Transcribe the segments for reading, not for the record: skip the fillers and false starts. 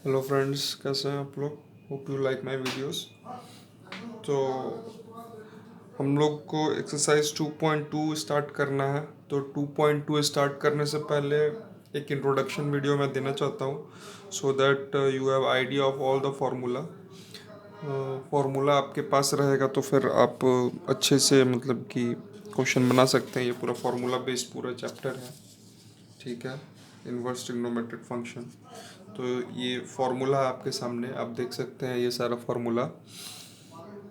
Hello friends, कैसे हैं आप लोग। Hope you like my videos. तो हम लोग को एक्सरसाइज 2.2 स्टार्ट करना है। तो 2.2 स्टार्ट करने से पहले एक इंट्रोडक्शन वीडियो मैं देना चाहता हूँ, so that you have idea of all the formula. Formula आपके पास रहेगा तो फिर आप अच्छे से मतलब कि क्वेश्चन बना सकते हैं। ये पूरा फार्मूला बेस्ड पूरा चैप्टर है, ठीक है। Inverse trigonometric function. तो ये फार्मूला आपके सामने आप देख सकते हैं, ये सारा फार्मूला।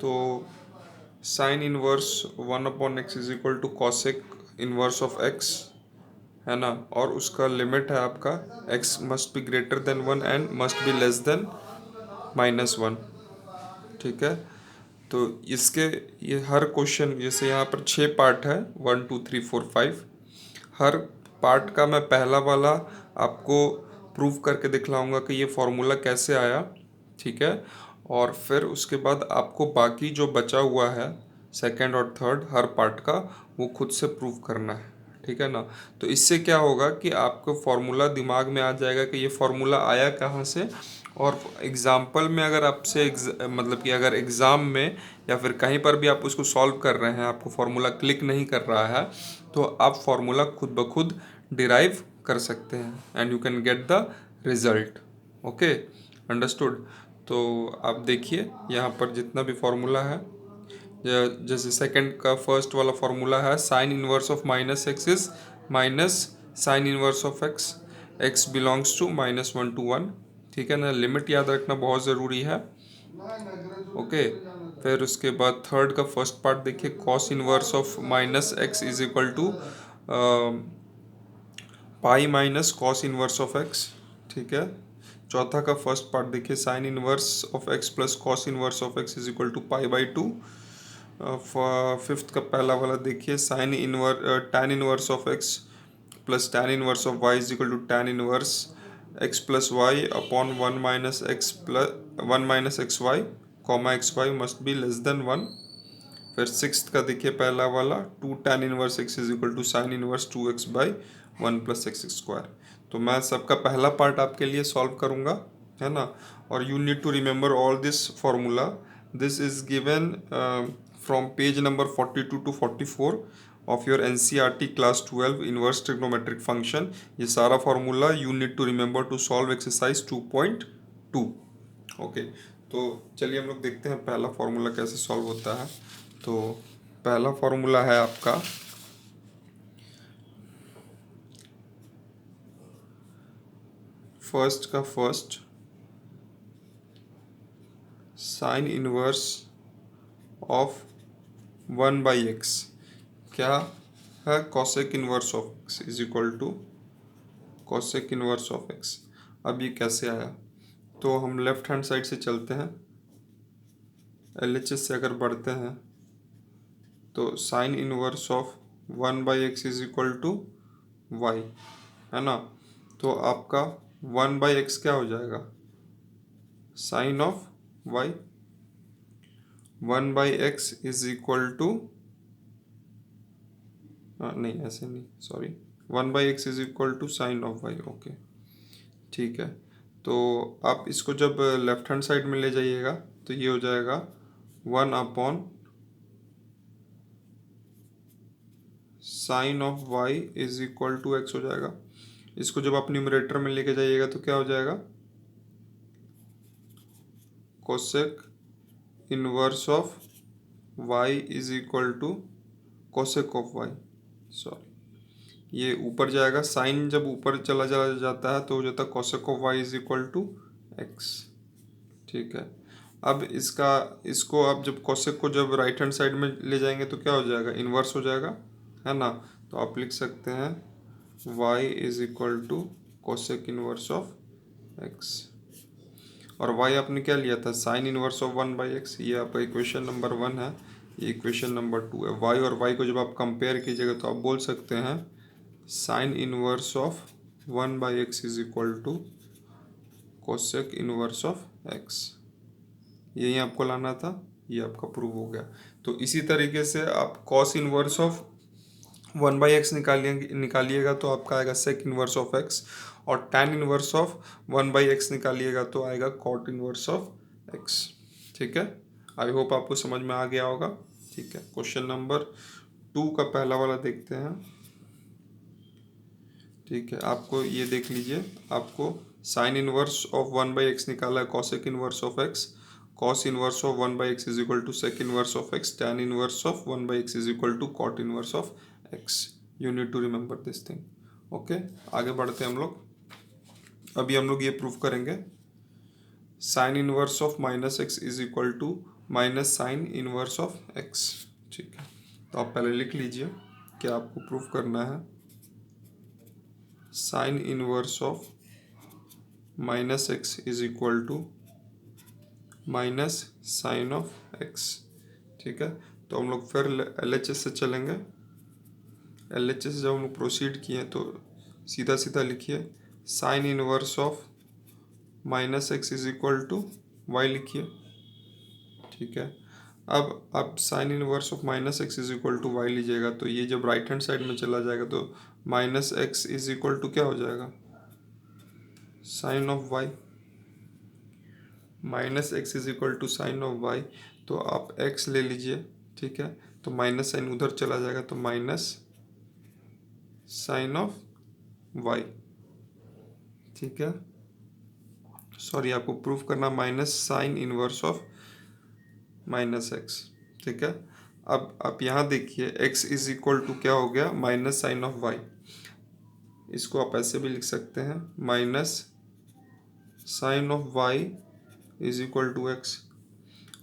तो sine inverse 1/x is equal to cosec inverse of x, है ना। और उसका लिमिट है आपका x must be greater than 1 and must be less than -1, ठीक है। तो इसके ये हर क्वेश्चन, जैसे यहाँ पर 6 पार्ट है, 1 2 3 4 5। हर पार्ट का मैं पहला वाला आपको प्रूव करके दिखलाऊंगा कि ये फॉर्मूला कैसे आया, ठीक है। और फिर उसके बाद आपको बाकी जो बचा हुआ है सेकंड और थर्ड हर पार्ट का, वो खुद से प्रूव करना है, ठीक है ना। तो इससे क्या होगा कि आपको फॉर्मूला दिमाग में आ जाएगा कि ये फॉर्मूला आया कहाँ से। और एग्जाम्पल में अगर आपसे मतलब कि अगर एग्ज़ाम में या फिर कहीं पर भी आप उसको सॉल्व कर रहे हैं, आपको फार्मूला क्लिक नहीं कर रहा है, तो आप फार्मूला खुद ब खुद डिराइव कर सकते हैं and you can get the result. Okay, understood. तो आप देखिए यहाँ पर जितना भी फार्मूला है, जैसे सेकंड का फर्स्ट वाला फार्मूला है sine inverse of -x is minus sine inverse of x, x belongs to -1 to 1, ठीक है ना। लिमिट याद रखना बहुत ज़रूरी है। ओके, फिर उसके बाद थर्ड का फर्स्ट पार्ट देखिए, cos inverse of -x is equal to pi minus cos inverse of x, ठीक है। चौथा का फर्स्ट पार्ट देखिए, sine inverse of x plus cos inverse of x is equal to pi. Fifth का पहला वाला देखिए, sine inverse tan inverse of x plus tan inverse of y is equal to tan inverse x plus y upon 1 - x comma xy must be less than 1। फिर sixth का देखिए पहला वाला, two tan inverse x is equal to sine inverse 2x/1 + x²। तो मैं सबका पहला part आपके लिए सॉल्व करूँगा, है ना। और you need to remember all this formula. This is given from page number 42 to 44 of your NCERT class 12 inverse trigonometric function. ये सारा फार्मूला you need to remember to solve exercise 2.2। Okay, तो चलिए हम लोग देखते हैं पहला फार्मूला कैसे सॉल्व होता है। तो पहला फार्मूला है आपका फर्स्ट का first, sign inverse of 1/x क्या है, cosec inverse of x is equal to cosec inverse of x। अब ये कैसे आया, तो हम लेफ्ट हैंड साइड से चलते हैं, LHS से अगर बढ़ते हैं तो sine inverse of 1/x is equal to y, है ना। तो आपका 1/x क्या हो जाएगा, sine of y। 1/x is equal to, नहीं ऐसे नहीं, sorry, 1/x is equal to sine of y। Okay, ठीक है। तो आप इसको जब लेफ्ट हैंड साइड में ले जाइएगा तो ये हो जाएगा 1 sine of y is equal to x हो जाएगा। इसको जब आप न्यूमरेटर में लेके जाइएगा तो क्या हो जाएगा, cosec inverse of y is equal to cosec of y, sorry, ये ऊपर जाएगा। साइन जब ऊपर चला जाता है तो हो जाता है cosec of y is equal to x, ठीक है। अब इसको आप जब कोसेक को जब राइट हैंड साइड में ले जाएंगे तो क्या हो जाएगा, इन्वर्स हो जाएगा, है ना। तो आप लिख सकते हैं y is equal to cosec inverse of x। और y आपने क्या लिया था, साइन इनवर्स ऑफ 1/x। ये आपका इक्वेशन नंबर 1 है, ये इक्वेशन नंबर 2 है। y और y को जब आप कंपेयर कीजिएगा तो आप बोल सकते हैं sine inverse of 1/x is equal to cosec inverse of x। यही आपको लाना था, ये आपका प्रूव हो गया। तो इसी तरीके से आप कॉस इनवर्स ऑफ 1/x निकालिएगा तो आपका आएगा सेक इनवर्स ऑफ x। और tan इनवर्स ऑफ 1/x निकालिएगा तो आएगा cot इनवर्स ऑफ x। ठीक है, आई होप आपको समझ में आ गया होगा। ठीक है, क्वेश्चन नंबर 2 का पहला वाला देखते हैं। ठीक है, आपको ये देख लीजिए, आपको साइन इनवर्स ऑफ 1/x निकाला है, cosec inverse of x, cos inverse of 1/x is equal to sec inverse of x, tan inverse of 1/x is equal to cot inverse of x। You need to remember this thing. Okay, आगे बढ़ते हैं हम लोग। अभी हम लोग ये prove करेंगे, sine inverse of -x is equal to minus sine inverse of x। ठीक है, तो आप पहले लिख लीजिए कि आपको प्रूव करना है sine inverse of -x is equal to minus sine of x। ठीक है, तो हम लोग फिर LHS से चलेंगे। LHS से जब हम लोग प्रोसीड किए तो सीधा सीधा लिखिए sine inverse of -x is equal to y लिखिए। ठीक है, अब आप sine inverse of -x is equal to y लीजिएगा तो ये जब राइट हैंड साइड में चला जाएगा तो -x इज इक्वल टू क्या हो जाएगा, sine of y। -x is equal to sine of y, तो आप x ले लीजिए। ठीक है, तो माइनस साइन उधर चला जाएगा तो माइनस साइन ऑफ y। ठीक है, सॉरी, आपको प्रूफ करना minus sine inverse of -x। ठीक है, अब आप यहाँ देखिए x इज इक्वल टू क्या हो गया, माइनस साइन ऑफ y। इसको आप ऐसे भी लिख सकते हैं, minus sine of y is equal to x।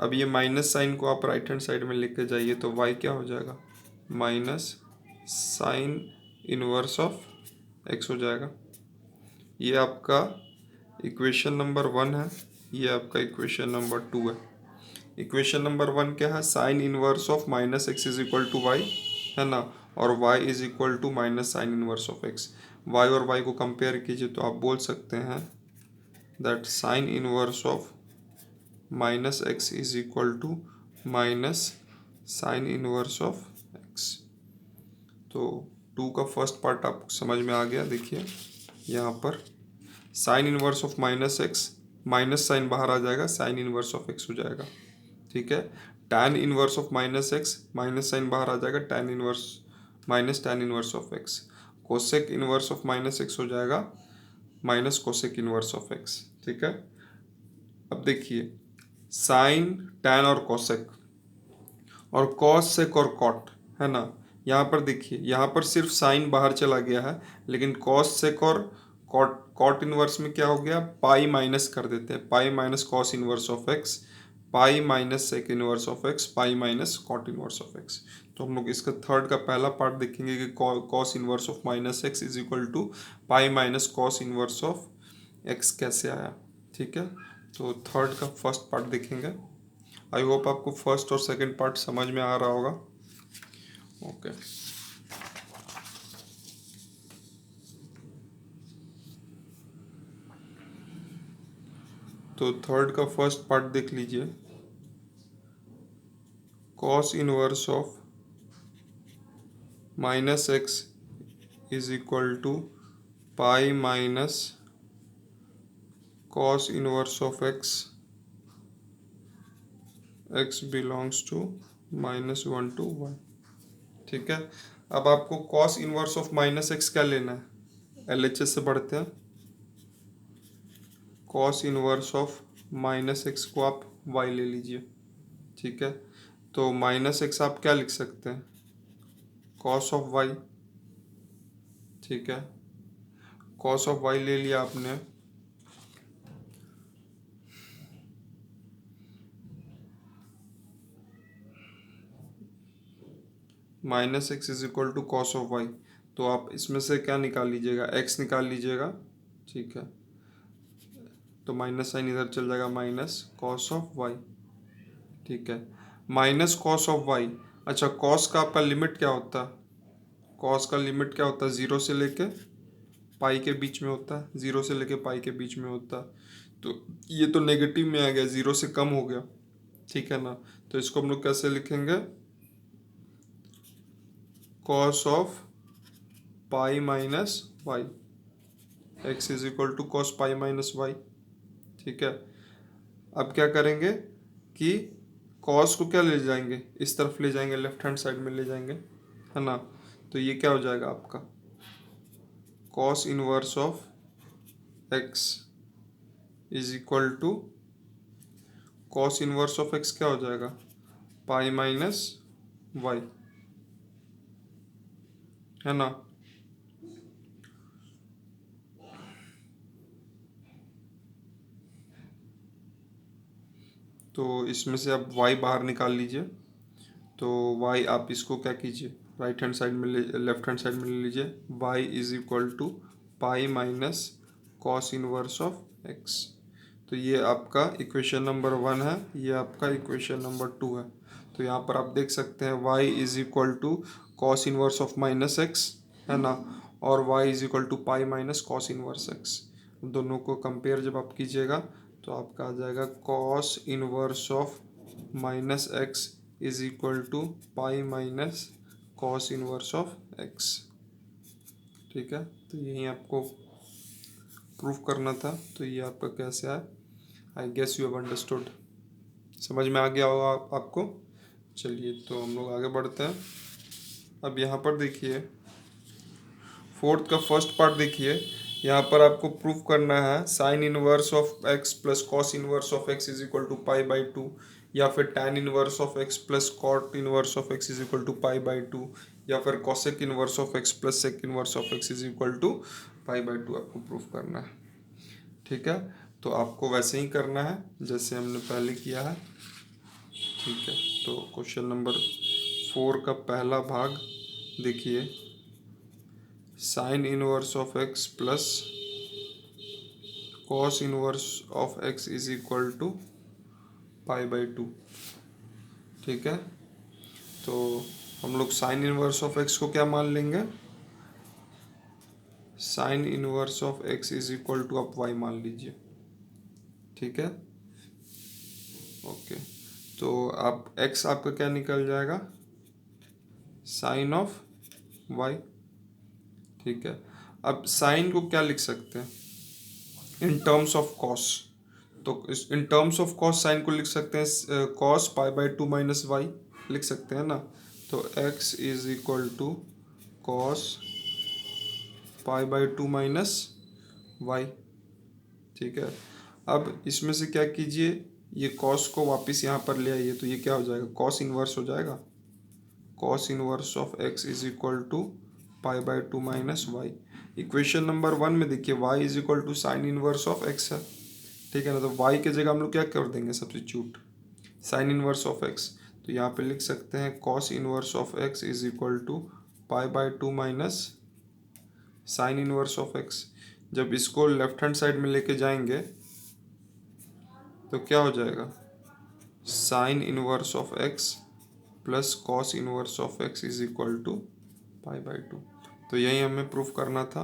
अब ये माइनस साइन को आप राइट हैंड साइड में लेके जाइए तो y क्या हो जाएगा, minus sine inverse of x हो जाएगा। ये आपका इक्वेशन नंबर 1 है, ये आपका इक्वेशन नंबर 2 है। इक्वेशन नंबर 1 क्या है, sine inverse of -x is equal to y है ना, और y is equal to minus sine inverse of x। y और y को कंपेयर कीजिए तो आप बोल सकते हैं that sine inverse of -x is equal to minus sine inverse of x। तो 2 का फर्स्ट पार्ट आपको समझ में आ गया। देखिए यहाँ पर sine inverse of -x, minus sine बाहर आ जाएगा, साइन इनवर्स ऑफ x हो जाएगा। ठीक है, tan inverse of -x, minus sine बाहर आ जाएगा, tan inverse minus tan inverse of x। Cosec inverse of -x हो जाएगा minus cosec inverse of x। ठीक है, अब देखिए साइन, tan और कोसेक और कॉस सेक और कॉट है ना, यहाँ पर देखिए यहाँ पर सिर्फ साइन बाहर चला गया है, लेकिन कॉस सेक और कॉट, कॉट इनवर्स में क्या हो गया, पाई माइनस कर देते हैं, pi minus cos inverse of x, pi minus sec inverse of x, pi minus cot inverse of x. तो हम लोग इसका थर्ड का पहला पार्ट देखेंगे कि cos inverse of -x is equal to pi minus cos inverse of x कैसे आया। ठीक है, तो थर्ड का फर्स्ट पार्ट देखेंगे। आई होप आपको फर्स्ट और सेकंड पार्ट समझ में आ रहा होगा। ओके, तो थर्ड का फर्स्ट पार्ट देख लीजिए, cos inverse of -x is equal to pi minus cos inverse of x, x belongs to -1 to 1। ठीक है, अब आपको कॉस इनवर्स ऑफ -x क्या लेना है, LHS से बढ़ते हैं। कॉस इनवर्स ऑफ -x को आप y ले लीजिए। ठीक है, तो -x आप क्या लिख सकते हैं, कॉस ऑफ y। ठीक है, कॉस ऑफ y ले लिया आपने, -x is equal to cos of y। तो आप इसमें से क्या निकाल लीजिएगा, x निकाल लीजिएगा। ठीक है, तो माइनस साइन इधर चल जाएगा, माइनस कॉस ऑफ y। ठीक है, माइनस कॉस ऑफ y। अच्छा, कॉस का आपका लिमिट क्या होता है, कॉस का लिमिट क्या होता है, 0 से लेके पाई के बीच में होता है, 0 से लेके पाई के बीच में होता है। तो ये तो नेगेटिव में आ गया, 0 से कम हो गया। ठीक है ना, तो इसको हम लोग कैसे लिखेंगे, cos of pi minus y. X is equal to cos pi minus y. ठीक है, अब क्या करेंगे कि कॉस को क्या ले जाएंगे, इस तरफ ले जाएंगे, लेफ्ट हैंड साइड में ले जाएंगे, है ना। तो ये क्या हो जाएगा आपका, cos inverse of x is equal to, cos inverse of x क्या हो जाएगा, पाई माइनस वाई, है ना। तो इसमें से आप y बाहर निकाल लीजिए। तो y आप इसको क्या कीजिए, राइट हैंड साइड में ले, लेफ्ट हैंड साइड में ले लीजिए। y is equal to pi minus cos inverse of x। तो ये आपका इक्वेशन नंबर 1 है, ये आपका इक्वेशन नंबर 2 है। तो यहाँ पर आप देख सकते हैं y is equal to cos inverse of minus x, है ना, और y is equal to pi minus cos inverse x. दोनों को कंपेयर जब आप कीजिएगा तो आपका आ जाएगा cos inverse of minus x is equal to pi minus cos inverse of x. ठीक है, तो यही आपको प्रूफ करना था। तो ये आपका कैसे है, I guess you have understood, समझ में आ गया होगा आपको। चलिए तो हम लोग आगे बढ़ते हैं। अब यहाँ पर देखिए, फोर्थ का फर्स्ट पार्ट देखिए, यहाँ पर आपको प्रूफ करना है sine inverse of x plus cos inverse of x is equal to pi by two, या फिर tan inverse of x plus cot inverse of x is equal to pi by two, या फिर cosec inverse of x plus sec inverse of x is equal to pi by two आपको proof करना है। ठीक है, तो आपको वैसे ही करना है जैसे हमने पहले किया है। ठीक है, तो क्वेश्चन नंबर 4 का पहला भाग देखिए, sine inverse of x plus cos inverse of x is equal to pi by two. ठीक है, तो हम लोग साइन इनवर्स ऑफ एक्स को क्या मान लेंगे, sine inverse of x is equal to आप वाई मान लीजिए। ठीक है, ओके, तो आप एक्स आपका क्या निकल जाएगा, साइन ऑफ वाई। ठीक है, अब साइन को क्या लिख सकते हैं, इन टर्म्स ऑफ कॉस। तो इस in terms of cos sine को लिख सकते हैं cos pi by two minus y, लिख सकते हैं ना। तो x is equal to cos pi by two minus y. ठीक है, अब इसमें से क्या कीजिए, ये कॉस को वापस यहाँ पर ले आइए, तो ये क्या हो जाएगा, कॉस इनवर्स हो जाएगा, cos inverse of x is equal to pi by two minus y. Equation number 1 में देखिए y is equal to sine inverse of x है। ठीक है ना, तो y के जगह हम लोग क्या कर देंगे, substitute sine inverse of x। तो यहाँ पे लिख सकते हैं cos inverse of x is equal to pi by two minus sine inverse of x। जब इसको लेफ्ट हैंड साइड में लेके जाएंगे तो क्या हो जाएगा, sine inverse of x plus cos inverse of x is equal to pi by two. तो यही हमें प्रूफ करना था।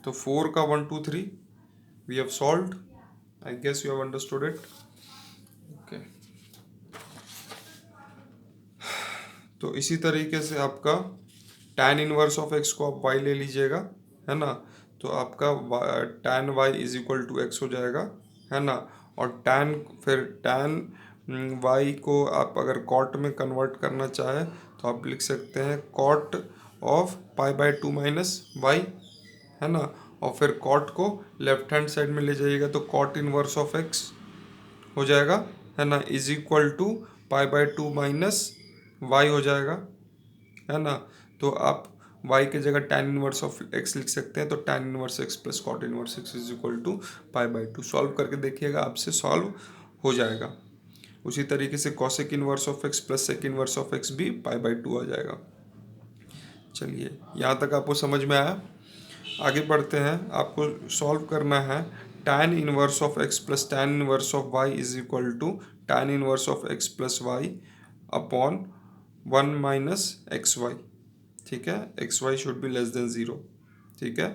तो 4 का 1 2 3 we have solved, I guess you have understood it. Okay, तो इसी तरीके से आपका tan इनवर्स ऑफ x को आप y ले लीजिएगा, है ना। तो आपका tan y is equal to x हो जाएगा, है ना। और tan y को आप अगर कॉट में कन्वर्ट करना चाहे तो आप लिख सकते हैं cot of pi by two minus y, है ना। और फिर कॉट को लेफ्ट हैंड साइड में ले जाइएगा तो कॉट इनवर्स ऑफ एक्स हो जाएगा, है ना, is equal to pi by two minus y हो जाएगा, है ना। तो आप y के जगह tan इनवर्स ऑफ x लिख सकते हैं, तो tan inverse x plus cot inverse x is equal to pi by two. Solve करके देखिएगा, आपसे सॉल्व हो जाएगा। उसी तरीके से cosec inverse of x plus sec inverse of x भी पाई बाई टू आ जाएगा। चलिए, यहाँ तक आपको समझ में आया। आगे बढ़ते हैं, आपको सॉल्व करना है tan inverse of x plus tan inverse of y is equal to tan inverse of x plus y upon 1 minus x y. ठीक है, x y should be less than 0। ठीक है,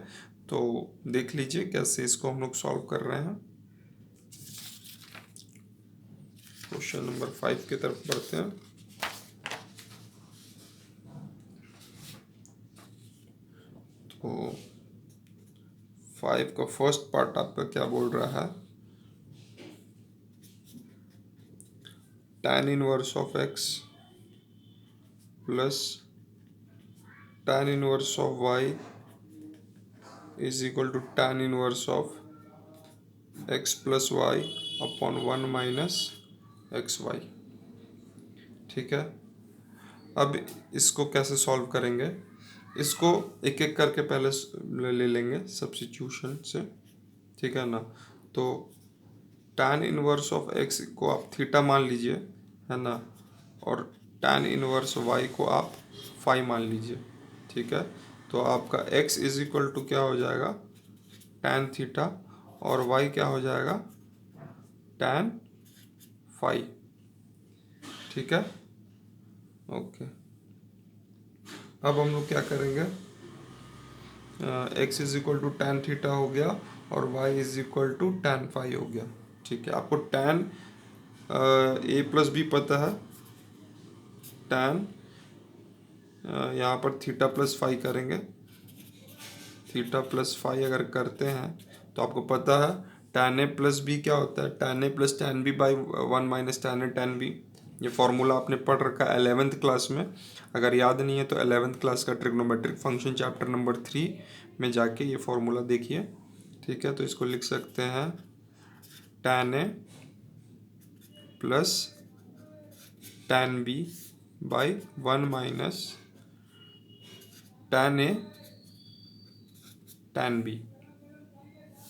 तो देख लीजिए कैसे इसको हम लोग सॉल्व कर रहे हैं। क्वेश्चन नंबर 5 की तरफ बढ़ते हैं। तो 5 का फर्स्ट पार्ट आपका क्या बोल रहा है, tan inverse of x plus tan inverse of y is equal to tan inverse of x plus y upon 1 minus x y. ठीक है, अब इसको कैसे सॉल्व करेंगे, इसको एक एक करके पहले ले लेंगे सब्स्टिट्यूशन से। ठीक है ना, तो tan इनवर्स ऑफ x को आप थीटा मान लीजिए, है ना, और tan इनवर्स y को आप फाई मान लीजिए। ठीक है, तो आपका x इज इक्वल टू क्या हो जाएगा, tan थीटा, और y क्या हो जाएगा, tan फाई। ठीक है, ओके। अब हम लोग क्या करेंगे, x is equal to tan theta हो गया और y is equal to tan phi हो गया। ठीक है, आपको टैन a प्लस बी पता है, टैन यहाँ पर थीटा प्लस फाई करेंगे, थीटा प्लस फाई अगर करते हैं तो आपको पता है टैन ए प्लस बी क्या होता है, tan A plus tan B by 1 minus tan A tan B. ये फॉर्मूला आपने पढ़ रखा है 11th क्लास में, अगर याद नहीं है तो 11th क्लास का ट्रिग्नोमेट्रिक फंक्शन चैप्टर नंबर 3 में जाके ये फॉर्मूला देखिए। ठीक है, तो इसको लिख सकते हैं tan A plus tan B by 1 minus tan A tan B.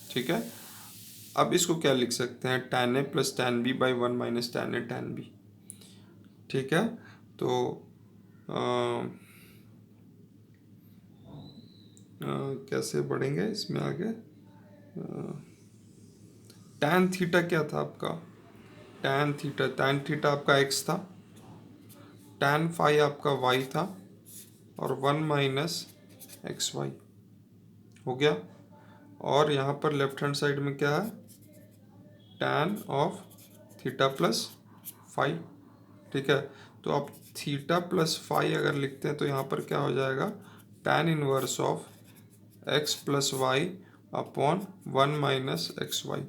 ठीक है, अब इसको क्या लिख सकते हैं, tan A plus tan B by 1 minus tan A tan B. ठीक है, तो कैसे बढ़ेंगे इसमें आगे, टैन थीटा क्या था आपका, टैन थीटा आपका x था, टैन फाई आपका y था, और 1 माइनस एक्स वाई हो गया। और यहाँ पर लेफ्ट हैंड साइड में क्या है, tan of theta plus phi. ठीक है, तो आप थीटा प्लस फाई अगर लिखते हैं तो यहाँ पर क्या हो जाएगा, tan inverse of x plus y upon 1 minus x y.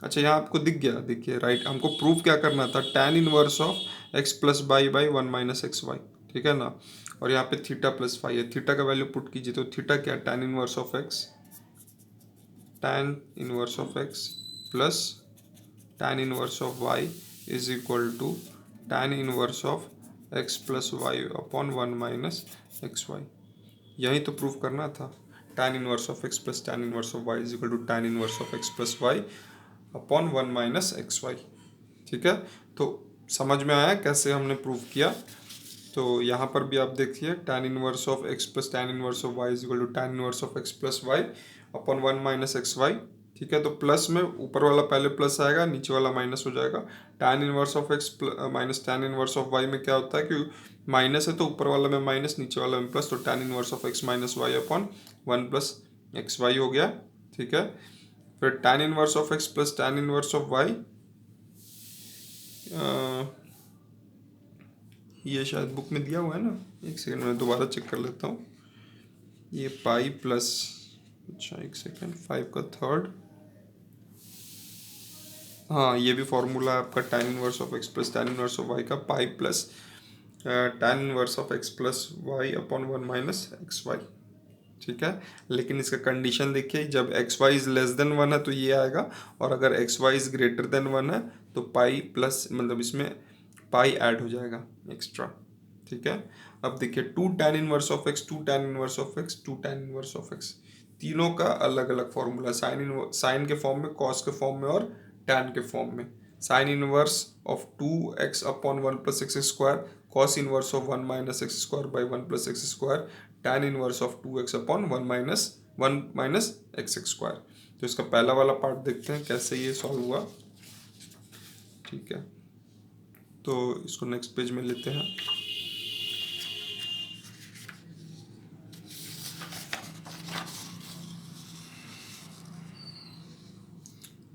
अच्छा, यहाँ आपको दिख गया, देखिए राइट, हमको प्रूफ क्या करना था, tan inverse of x plus y by 1 minus x y. ठीक है ना, और यहाँ पे थीटा प्लस फाई है, थीटा का वैल्यू पुट कीजिए, तो थीटा क्या, tan inverse of x, tan inverse of x plus tan inverse of y is equal to tan inverse of x plus y upon 1 minus x y. यही तो proof करना था, tan inverse of x plus tan inverse of y is equal to tan inverse of x plus y upon 1 minus x y. ठीक है, तो समझ में आया कैसे हमने प्रूफ किया। तो यहाँ पर भी आप देखिए, tan inverse of x plus tan inverse of y is equal to tan inverse of x plus y upon 1 minus x y. ठीक है, तो प्लस में ऊपर वाला पहले प्लस आएगा, नीचे वाला माइनस हो जाएगा। Tan inverse of x minus tan inverse of y में क्या होता है कि माइनस है तो ऊपर वाला में माइनस, नीचे वाला में प्लस, तो tan inverse of x minus y upon 1 plus x y हो गया। ठीक है, फिर tan inverse of x plus tan inverse of y, ये शायद बुक में दिया हुआ है ना, एक सेकंड में दोबारा चेक कर लेता हूँ। ये पाई प्लस, अच्छा एक सेकंड, 5 का थर्ड, हाँ ये भी फॉर्मूला है आपका tan inverse of x plus tan inverse of y का, pi plus tan inverse of x plus y upon 1 minus x y. ठीक है, लेकिन इसका कंडीशन देखिए, जब x y is less than 1 है तो ये आएगा, और अगर x y is greater than 1 है तो पाई प्लस, मतलब इसमें पाई ऐड हो जाएगा एक्स्ट्रा। ठीक है, अब देखिए, two tan inverse of x, two tan inverse of x, two tan inverse of x, तीनों का अलग अलग फॉर्मूला, साइन के फॉर्म में, कॉस के फॉर्म में और टैन के फॉर्म में। Sine inverse of 2x upon 1 plus x square, cos inverse of 1 minus x square by 1 plus x square, tan inverse of 2x upon 1 minus x square. तो इसका पहला वाला पार्ट देखते हैं कैसे ये सॉल्व हुआ। ठीक है, तो इसको नेक्स्ट पेज में लेते हैं।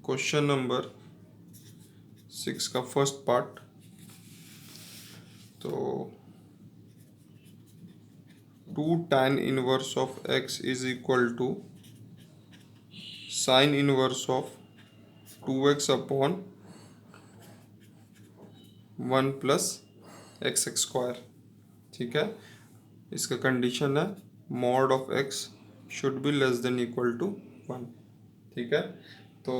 क्वेश्चन नंबर 6 का फर्स्ट पार्ट, तो 2 tan inverse of x is equal to sine inverse of 2x upon 1 plus x square. ठीक है, इसका कंडीशन है mod of x should be less than equal to 1। ठीक है, तो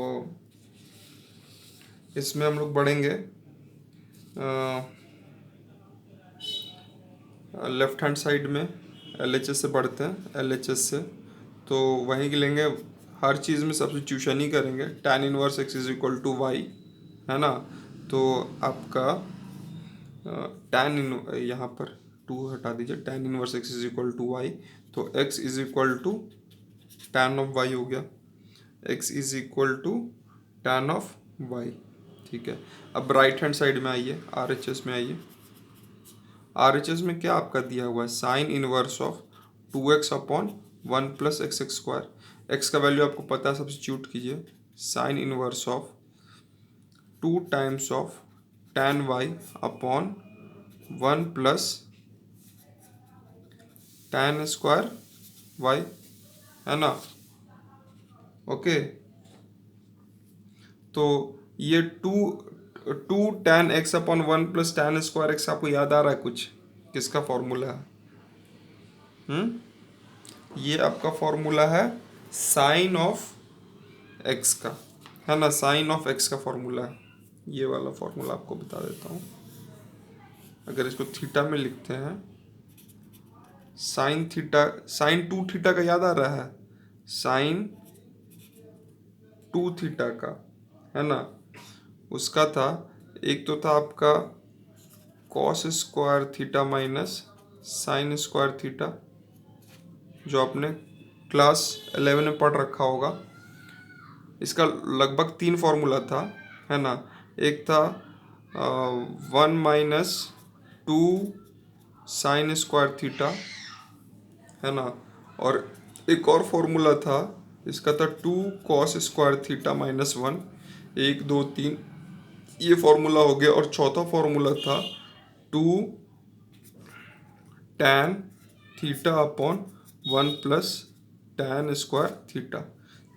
इसमें हम लोग बढ़ेंगे लेफ्ट हैंड साइड में LHS से बढ़ते हैं, LHS से तो वहीं के लेंगे, हर चीज़ में सब्स्टिट्यूशन ही करेंगे। tan inverse x is equal to y है ना, तो आपका tan इन यहाँ पर 2 हटा दीजिए, tan inverse x is equal to y, तो x is equal to tan of y हो गया, x is equal to tan of y। ठीक है, अब राइट हैंड साइड में आइए, RHS में आइए। RHS में क्या आपका दिया हुआ है, sine inverse of 2x upon 1 plus x square. X का वैल्यू आपको पता है, सब्स्टिट्यूट कीजिए, sine inverse of 2 times of tan y upon 1 plus tan square y है ना। ओके, तो ये two tan x upon 1 plus tan square x आपको याद आ रहा है कुछ, किसका फॉर्मूला है? ये आपका फॉर्मूला है साइन ऑफ x का, है ना, साइन ऑफ x का फॉर्मूला है। ये वाला फॉर्मूला आपको बता देता हूँ। अगर इसको थीटा में लिखते हैं, साइन थीटा, साइन 2 थीटा का याद आ रहा है, साइन 2 थीटा का, है ना, उसका था, एक तो था आपका cos square theta minus sine square theta, जो आपने क्लास 11 में पढ़ रखा होगा। इसका लगभग 3 फॉर्मूला था, है ना, एक था 1 माइनस 2 साइन स्क्वायर थीटा, है ना, और एक और फॉर्मूला था, इसका था 2 कॉस स्क्वायर थीटा माइनस 1। 1 2 3 ये फॉर्मूला हो गया, और चौथा फॉर्मूला था 2 tan theta upon 1 plus tan square theta.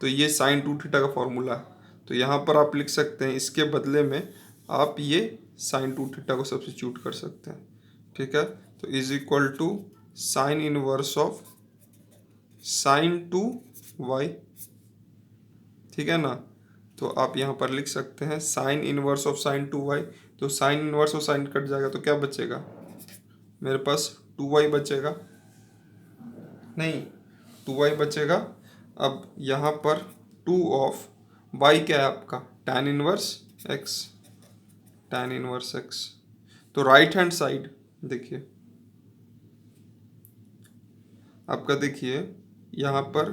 तो ये साइन 2 थीटा का फॉर्मूला है, तो यहाँ पर आप लिख सकते हैं, इसके बदले में आप ये साइन 2 थीटा को सब्स्टिट्यूट कर सकते हैं। ठीक है, तो is equal to sine inverse of sine 2 y। ठीक है ना, तो आप यहाँ पर लिख सकते हैं sine inverse of sign 2y। तो sine inverse of sign cut जाएगा, तो क्या बचेगा मेरे पास, 2y बचेगा, नहीं 2y बचेगा। अब यहाँ पर 2 ऑफ y क्या है आपका, tan inverse x, tan inverse x। तो राइट हैंड साइड देखिए, आपका देखिए यहाँ पर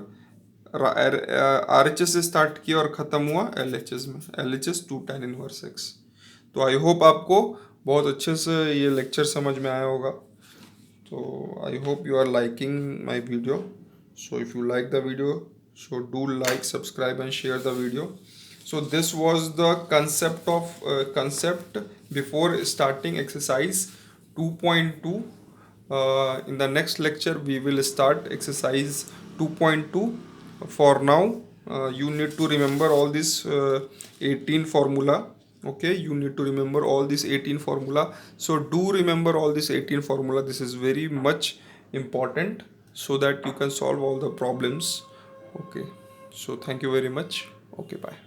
RHS से स्टार्ट किया और ख़त्म हुआ LHS में, LHS 2 tan इनवर्स x। तो आई होप आपको बहुत अच्छे से ये लेक्चर समझ में आया होगा। तो I hope you are liking my video. So if you like the video, so do like, subscribe and share the video. So this was the concept before starting exercise 2.2. In the next lecture we will start exercise 2.2. For now you need to remember all this 18 formula. Okay, you need to remember all these 18 formula. So do remember all this 18 formula, this is very much important, so that you can solve all the problems. Okay, so thank you very much. Okay, bye.